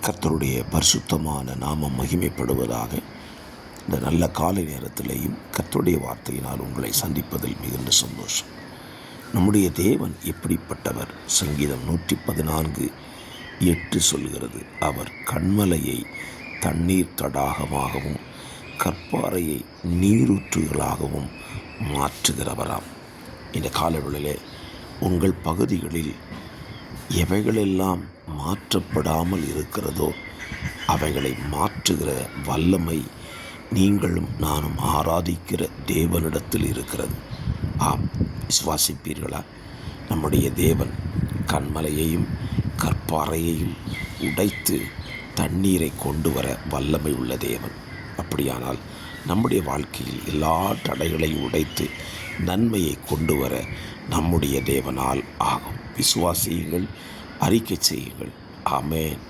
கர்த்தருடைய பரிசுத்தமான நாமம் மகிமைப்படுவதாக. இந்த நல்ல காலை நேரத்திலேயும் கர்த்தருடைய வார்த்தையினால் உங்களை சந்திப்பதில் மிகுந்த சந்தோஷம். நம்முடைய தேவன் எப்படிப்பட்டவர்? சங்கீதம் 114:8 சொல்கிறது, அவர் கன்மலையை தண்ணீர் தடாகமாகவும் கற்பாறையை நீரூற்றுகளாகவும் மாற்றுகிறவராம். இந்த காலவெளியிலே உங்கள் பகுதிகளில் எவைகளெல்லாம் மாற்றப்படாமல் இருக்கிறதோ அவைகளை மாற்றுகிற வல்லமை நீங்களும் நானும் ஆராதிக்கிற தேவனிடத்தில் இருக்கிறது. ஆம், விசுவாசிப்பீர்களா? நம்முடைய தேவன் கன்மலையையும் கற்பாறையையும் உடைத்து தண்ணீரை கொண்டு வர வல்லமை உள்ள தேவன். அப்படியானால் நம்முடைய வாழ்க்கையில் எல்லா தடைகளையும் உடைத்து நன்மையை கொண்டு வர நம்முடைய தேவனால் ஆகும். விசுவாசியுங்கள், அறிக்கை செய்யுங்கள். ஆமென்.